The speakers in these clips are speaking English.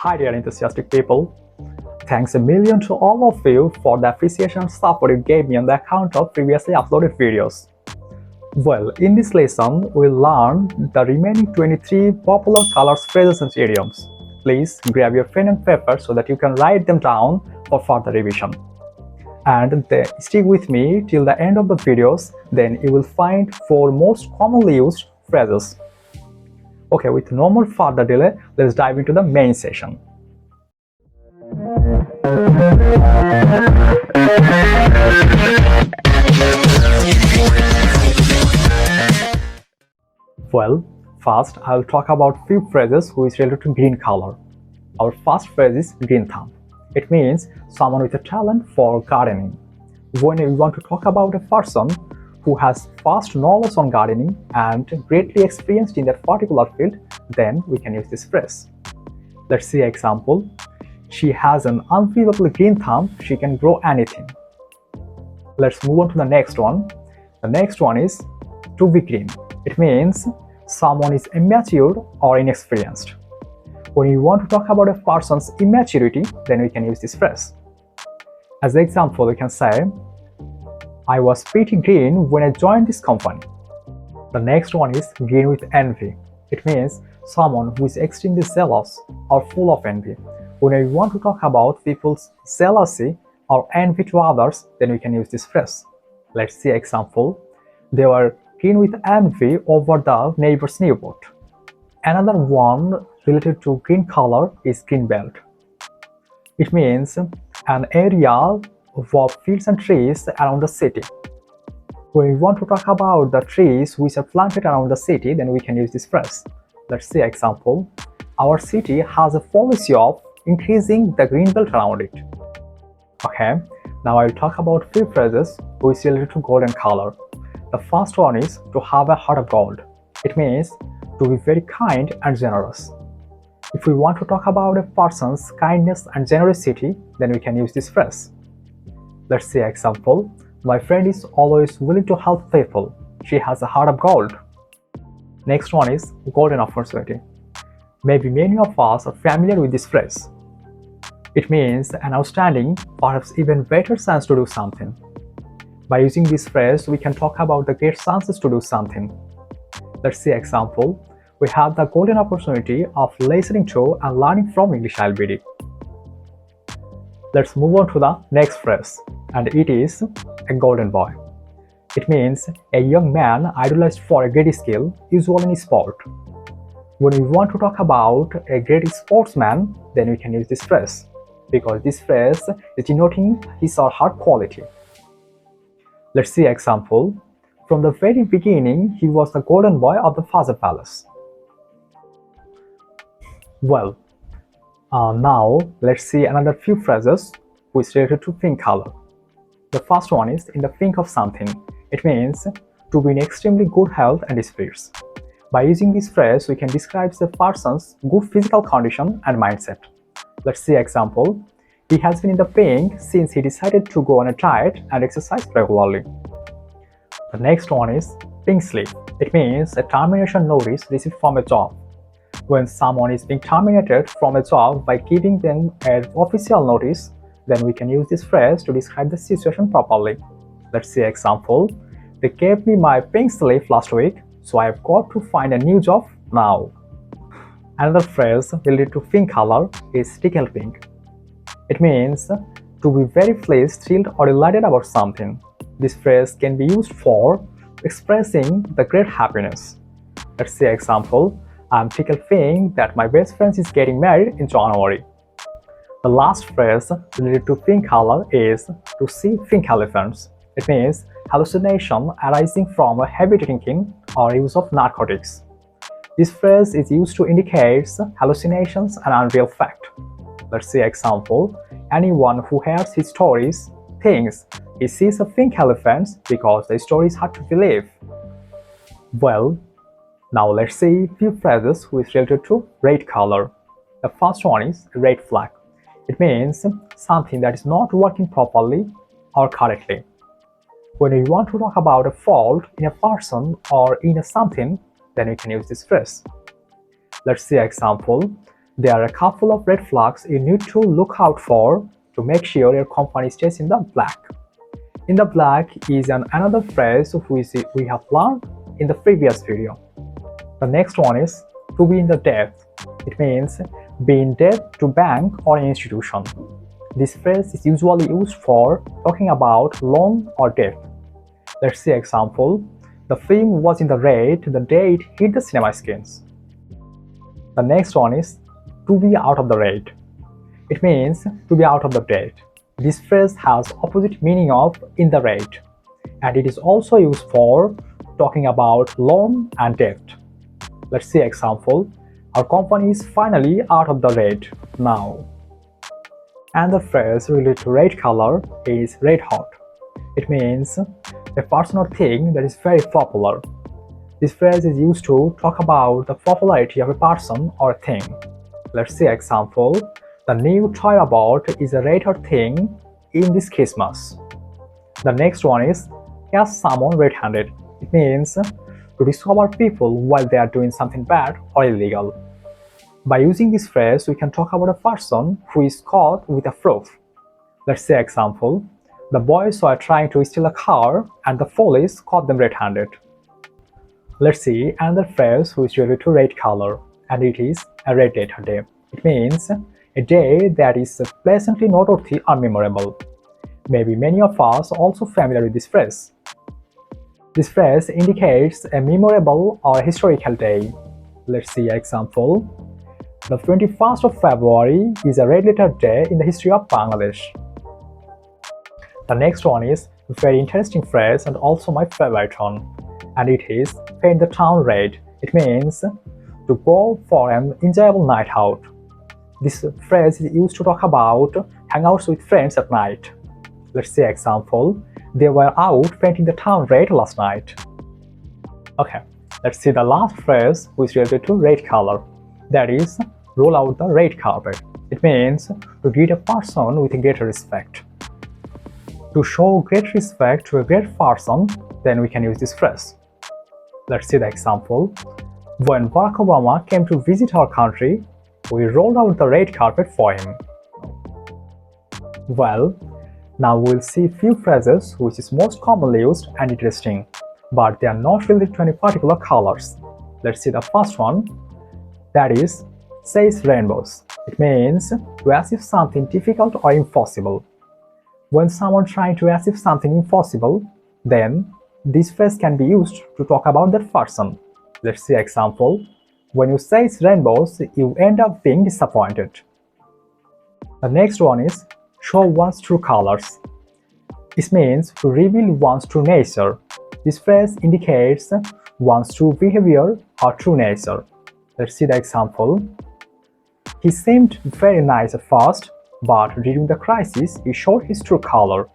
Hi dear enthusiastic people. Thanks a million to all of you for the appreciation and support you gave me on the account of previously uploaded videos. Well, in this lesson, we'll learn the remaining 23 popular colors, phrases and idioms. Please grab your pen and paper so that you can write them down for further revision. And stick with me till the end of the videos, then you will find 4 most commonly used phrases. Okay, with no more further delay, let's dive into the main session. Well, first I'll talk about few phrases which relate to green color. Our first phrase is green thumb. It means someone with a talent for gardening. When we want to talk about a person who has vast knowledge on gardening and greatly experienced in that particular field, then we can use this phrase. Let's see an example. She has an unbelievable green thumb, she can grow anything. Let's move on to the next one. The next one is to be green. It means someone is immature or inexperienced. When you want to talk about a person's immaturity, then we can use this phrase. As an example, we can say, I was pretty green when I joined this company. The next one is green with envy. It means someone who is extremely jealous or full of envy. When we want to talk about people's jealousy or envy to others, then we can use this phrase. Let's see an example. They were green with envy over the neighbor's new boat. Another one related to green color is green belt. It means an area of fields and trees around the city. When we want to talk about the trees which are planted around the city, then we can use this phrase. Let's see an example. Our city has a policy of increasing the green belt around it. Okay, now I'll talk about few phrases which relate to golden color. The first one is to have a heart of gold. It means to be very kind and generous. If we want to talk about a person's kindness and generosity, then we can use this phrase. Let's see an example. My friend is always willing to help people. She has a heart of gold. Next one is golden opportunity. Maybe many of us are familiar with this phrase. It means an outstanding, perhaps even better chance to do something. By using this phrase, we can talk about the great chances to do something. Let's see an example. We have the golden opportunity of listening to and learning from IsleBD. Let's move on to the next phrase, and it is a golden boy. It means a young man idolized for a great skill, usually in sport. When we want to talk about a great sportsman, then we can use this phrase, because this phrase is denoting his or her quality. Let's see an example. From the very beginning, he was the golden boy of the Father Palace. Well, now let's see another few phrases which related to pink color. The first one is in the pink of something. It means to be in extremely good health and spirits. By using this phrase, we can describe the person's good physical condition and mindset. Let's see an example. He has been in the pink since he decided to go on a diet and exercise regularly. The next one is pink slip. It means a termination notice received from a job. When someone is being terminated from a job by giving them an official notice, then we can use this phrase to describe the situation properly. Let's see an example. They gave me my pink slip last week, so I've got to find a new job now. Another phrase related to pink color is tickled pink. It means to be very pleased, thrilled, or delighted about something. This phrase can be used for expressing the great happiness. Let's see an example. I'm tickled pink that my best friend is getting married in January. The last phrase related to pink color is to see pink elephants. It means hallucination arising from a heavy drinking or use of narcotics. This phrase is used to indicate hallucinations and unreal fact. Let's see an example. Anyone who hears his stories thinks he sees a pink elephant because the story is hard to believe. Well, now let's see few phrases which related to red color. The first one is red flag. It means something that is not working properly or correctly. When we want to talk about a fault in a person or in a something, then we can use this phrase. Let's see an example. There are a couple of red flags you need to look out for to make sure your company stays in the black. In the black is another phrase which we have learned in the previous video. The next one is to be in the debt. It means be in debt to bank or an institution. This phrase is usually used for talking about loan or debt. Let's see example. The film was in the red the day it hit the cinema screens. The next one is to be out of the red. It means to be out of the debt. This phrase has opposite meaning of in the red, and it is also used for talking about loan and debt. Let's see example. Our company is finally out of the red now. And the phrase related to red color is red hot. It means a person or thing that is very popular. This phrase is used to talk about the popularity of a person or a thing. Let's see example. The new toy robot is a red hot thing in this Christmas. The next one is catch someone red-handed. It means to discover people while they are doing something bad or illegal. By using this phrase, we can talk about a person who is caught with a proof. Let's say example. The boys were trying to steal a car and the police caught them red-handed. Let's see another phrase which is related to red color, and it is a red letter day. It means a day that is pleasantly noteworthy or memorable. Maybe many of us are also familiar with this phrase. This phrase indicates a memorable or historical day. Let's see example. The 21st of February is a red letter day in the history of Bangladesh. The next one is a very interesting phrase and also my favorite one, and it is paint the town red. It means to go for an enjoyable night out. This phrase is used to talk about hangouts with friends at night. Let's say example. They were out painting the town red last night. Okay, let's see the last phrase which is related to red color. That is, roll out the red carpet. It means to greet a person with great respect. To show great respect to a great person, then we can use this phrase. Let's see the example. When Barack Obama came to visit our country, we rolled out the red carpet for him. Well, now we'll see few phrases which is most commonly used and interesting, but they are not related to any particular colors. Let's see the first one. That is, says rainbows. It means to achieve something difficult or impossible. When someone trying to achieve something impossible, then this phrase can be used to talk about that person. Let's see example. When you say rainbows, you end up being disappointed. The next one is show one's true colors. It means to reveal one's true nature. This phrase indicates one's true behavior or true nature. Let's see the example. He seemed very nice at first, but during the crisis, he showed his true color.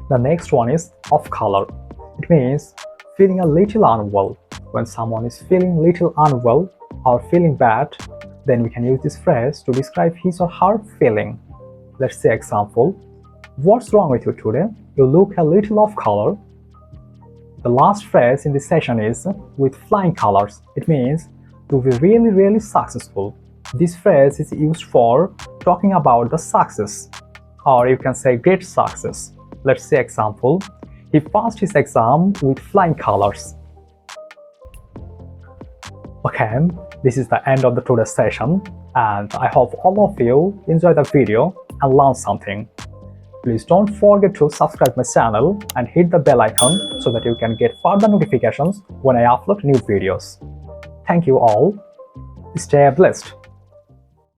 The next one is off color. It means feeling a little unwell. When someone is feeling little unwell or feeling bad, then we can use this phrase to describe his or her feeling. Let's say example. What's wrong with you today? You look a little off color. The last phrase in this session is with flying colors. It means to be really successful. This phrase is used for talking about the success, or you can say great success. Let's say example. He passed his exam with flying colors. Okay, this is the end of the today's session, and I hope all of you enjoyed the video and learned something. Please don't forget to subscribe my channel and hit the bell icon so that you can get further notifications when I upload new videos. Thank you all. Stay blessed.